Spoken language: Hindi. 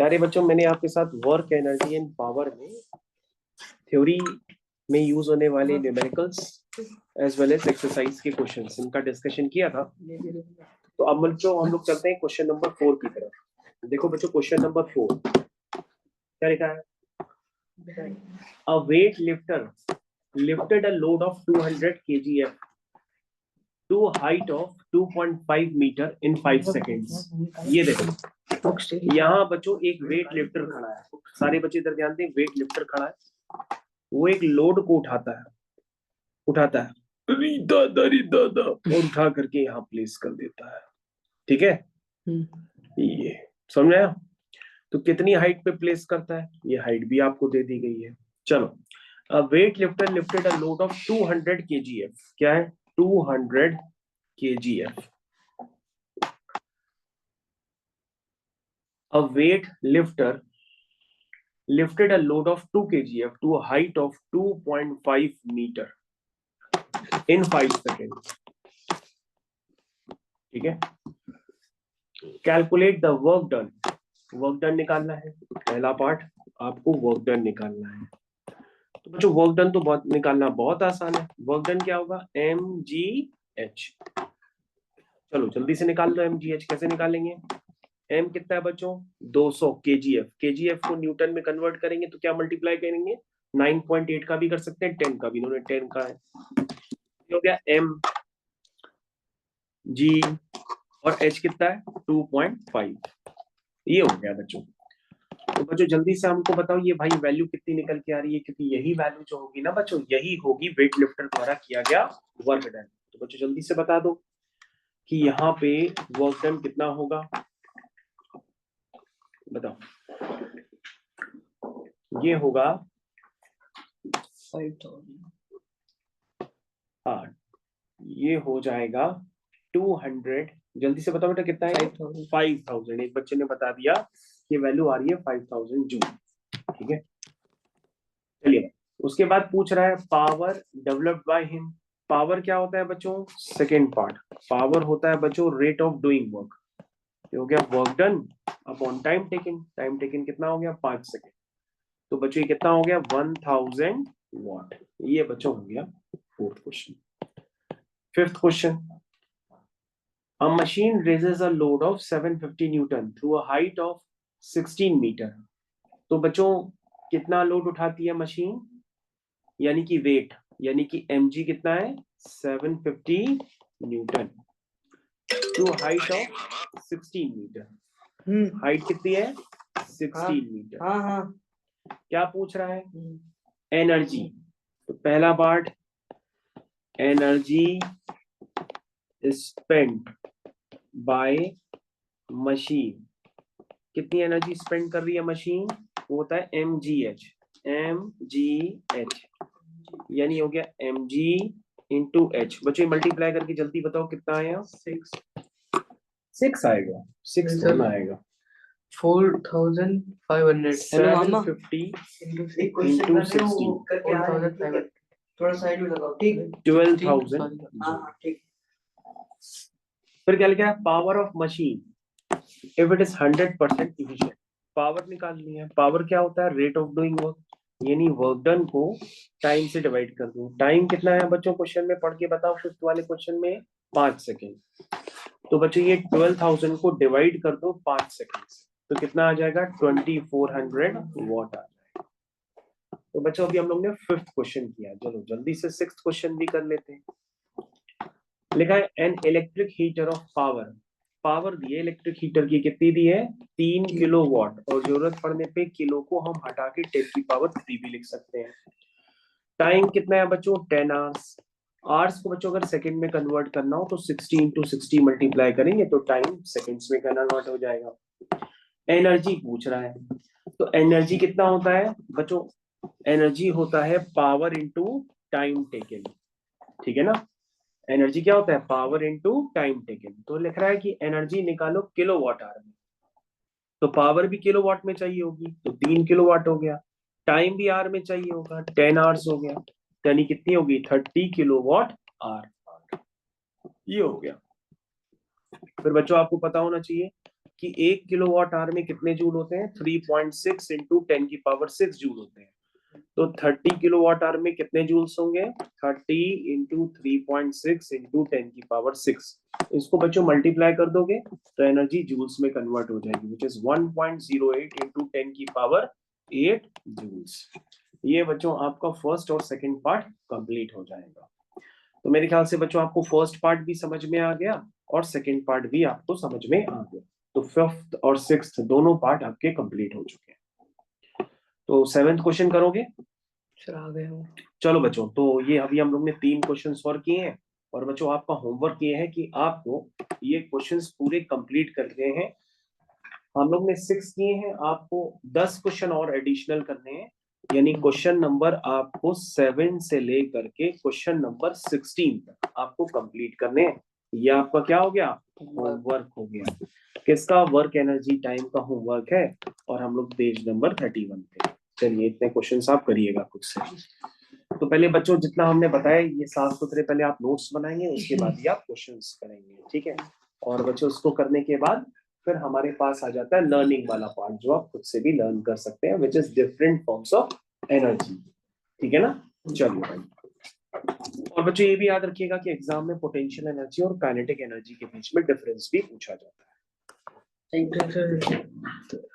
प्यारे बच्चों, मैंने आपके साथ वर्क एनर्जी एंड पावर में थ्योरी में यूज होने वाले numericals as well as exercise के क्वेश्चंस इनका डिस्कशन किया था। तो अब बच्चों हम लोग चलते हैं क्वेश्चन नंबर 4 की तरफ। देखो बच्चों, क्वेश्चन नंबर 4 क्या लिखा है? A weight lifter lifted a load of 200 kgf to a height of 2.5 meter in 5 seconds। ये देखो, यहाँ बच्चों एक वेट लिफ्टर खड़ा है। सारे बच्चे इधर ध्यान दें, वेट लिफ्टर खड़ा है। वो एक लोड को उठाता है और उठा करके यहाँ प्लेस कर देता है। ठीक है, ये समझ आया? तो कितनी हाइट पे प्लेस करता है, ये हाइट भी आपको दे दी गई है। चलो, weight lifter lifted a load of 200 kgf। क्या है? 200 kgf। A weight lifter lifted a load of 2 kgf to a height of 2.5 meter in 5 seconds। ठीक है, calculate the work done. Work done निकालना है, पहला पार्ट आपको वर्क डन निकालना है। तो बच्चों वर्क डन तो बहुत निकालना बहुत आसान है। वर्क डन क्या होगा? mgh। चलो जल्दी से निकाल लो mgh। कैसे निकालेंगे? m कितना है बच्चों? 200 kgf। kgf को न्यूटन में कन्वर्ट करेंगे तो क्या मल्टीप्लाई करेंगे? 9.8 का भी कर सकते हैं, 10 का भी। इन्होंने 10 का है, हो गया m g और h कितना है? 2.5। ये हो गया बच्चों। तो बच्चों जल्दी से हमको बताओ ये भाई वैल्यू कितनी निकल के आ रही है, क्योंकि यही वैल्यू जो होगी ना बच्चों, यही होगी वेट लिफ्टर द्वारा किया गया वर्क डन। तो बच्चों जल्दी से बता दो कि यहाँ पे वर्क डन कितना होगा, बताओ। ये होगा 5000। हाँ, ये हो जाएगा 200। जल्दी से बताओ बेटा कितना है? 5000। एक बच्चे ने बता दिया कि वैल्यू आ रही है 5000 जूल। ठीक है, चलिए उसके बाद पूछ रहा है power developed by him. Power क्या होता है बच्चों? Second part. पावर होता है बच्चों रेट ऑफ डूइंग वर्क। हो गया work done upon time taken. Time taken कितना हो गया? 5 सेकेंड। तो बच्चों ये कितना हो गया? 1000 वॉट। ये बच्चों हो गया fourth question. Fifth question, a machine raises a load of 750 newton through a height of 16 meter। तो बच्चों कितना लोड उठाती है मशीन, यानी कि वेट, यानी कि mg कितना है? 750 newton to height of 16 metre. Height कितनी है? 16 मीटर। हाँ। क्या पूछ रहा है? एनर्जी। तो पहला part, energy spent by machine. कितनी एनर्जी स्पेंड कर रही है मशीन? वो होता है mgh। mgh यानी हो गया mg इंटू h। बच्चों मल्टीप्लाई करके जल्दी बताओ कितना आया? 6 आएगा। 6 थोड़ा आएगा, 4500। 750 इंटू 16, 4500। थोड़ा साइड में लगाओ, ठीक है? 12,000। फिर क्या लिखा है? Power of machine if it is 100% efficient. Power निकालनी है। पावर क्या होता है? रेट ऑफ डूइंग वर्क, यानी वर्क डन को टाइम से डिवाइड कर दो। टाइम कितना है बच्चों? क्वेश्चन में पढ़ के बताओ, फिफ्थ वाले क्वेश्चन में 5 सेकेंड। तो बच्चों ये 12,000 को डिवाइड कर दो 5 सेकेंड से, तो कितना आ जाएगा? 2400 वॉट आ जाएगा। तो बच्चों अभी हम लोग ने फिफ्थ क्वेश्चन किया। चलो जल्दी से सिक्स्थ क्वेश्चन भी कर लेते हैं। लिखा है an electric heater of power. Power दी है इलेक्ट्रिक हीटर की, कितनी दी है? 3 किलो वॉट, और जरूरत पड़ने पे किलो को हम हटा के 10 की पावर 3 भी लिख सकते हैं। टाइम कितना है बच्चों? 10 आवर्स। आवर्स को बच्चों अगर सेकंड में कन्वर्ट करना हो तो 60 इंटू 60 मल्टीप्लाई करेंगे तो टाइम सेकंड्स में कन्वर्ट हो जाएगा। एनर्जी पूछ रहा है, तो एनर्जी कितना होता है बच्चों? एनर्जी होता है पावर इंटू टाइम टेकन। ठीक है ना? एनर्जी क्या होता है? Power into time taken. तो लिख रहा है कि एनर्जी निकालो किलो वाट आवर में, तो पावर भी किलो वाट में चाहिए होगी, तो 3 किलो वाट हो गया। टाइम भी आर में चाहिए होगा, 10 आवर्स हो गया, यानी कितनी होगी? 30 किलो वाट आर। ये हो गया। फिर बच्चों आपको पता होना चाहिए कि 1 किलोवाट आवर में कितने जूल होते हैं, 3.6 इंटू 10⁻6 जूल होते हैं। तो 30 किलोवाट आवर में कितने जूल्स होंगे, 30 इंटू 3.6 इंटू 10⁻6। इसको बच्चों मल्टीप्लाई कर दोगे तो एनर्जी जूल्स में कन्वर्ट हो जाएगी, विच इज 1.08 इंटू 10⁸8 जूल्स। ये बच्चों आपका फर्स्ट और सेकंड पार्ट कंप्लीट हो जाएगा। तो मेरे ख्याल से बच्चों आपको फर्स्ट पार्ट भी समझ में आ गया और सेकंड पार्ट भी आपको समझ में आ गया। तो फिफ्थ और सिक्स्थ दोनों पार्ट आपके कंप्लीट हो चुके हैं। तो सेवेंथ क्वेश्चन करोगे? सर आ गए हो। चलो बच्चों, तो ये अभी हम लोग ने 3 क्वेश्चन सॉल्व किए हैं और बच्चों आपका होमवर्क ये है कि आपको ये क्वेश्चंस पूरे कंप्लीट करने हैं। हम लोग ने 6 किए हैं, आपको 10 क्वेश्चन और एडिशनल करने हैं, यानी क्वेश्चन नंबर आपको 7 से लेकर के क्वेश्चन नंबर 16 तक आपको कंप्लीट करने हैं। ये आपका क्या हो गया, होमवर्क हो गया। किसका, वर्क एनर्जी टाइम का होमवर्क है और हम लोग पेज नंबर 31 पे। चलिए इतने क्वेश्चंस आप करिएगा खुद से। तो पहले बच्चों जितना हमने बताया ये साफ सुथरे पहले आप नोट्स बनाएंगे, उसके बाद ही आप क्वेश्चंस करेंगे, ठीक है। और बच्चों उसको करने के बाद फिर हमारे पास आ जाता है लर्निंग वाला पार्ट, जो आप खुद से भी लर्न कर सकते हैं, which is different forms of energy, ठीक है ना। चलिए भाई, और बच्चों ये भी याद रखिएगा कि एग्जाम में पोटेंशियल एनर्जी और काइनेटिक एनर्जी के बीच में डिफरेंस भी पूछा जाता है। Thank you sir.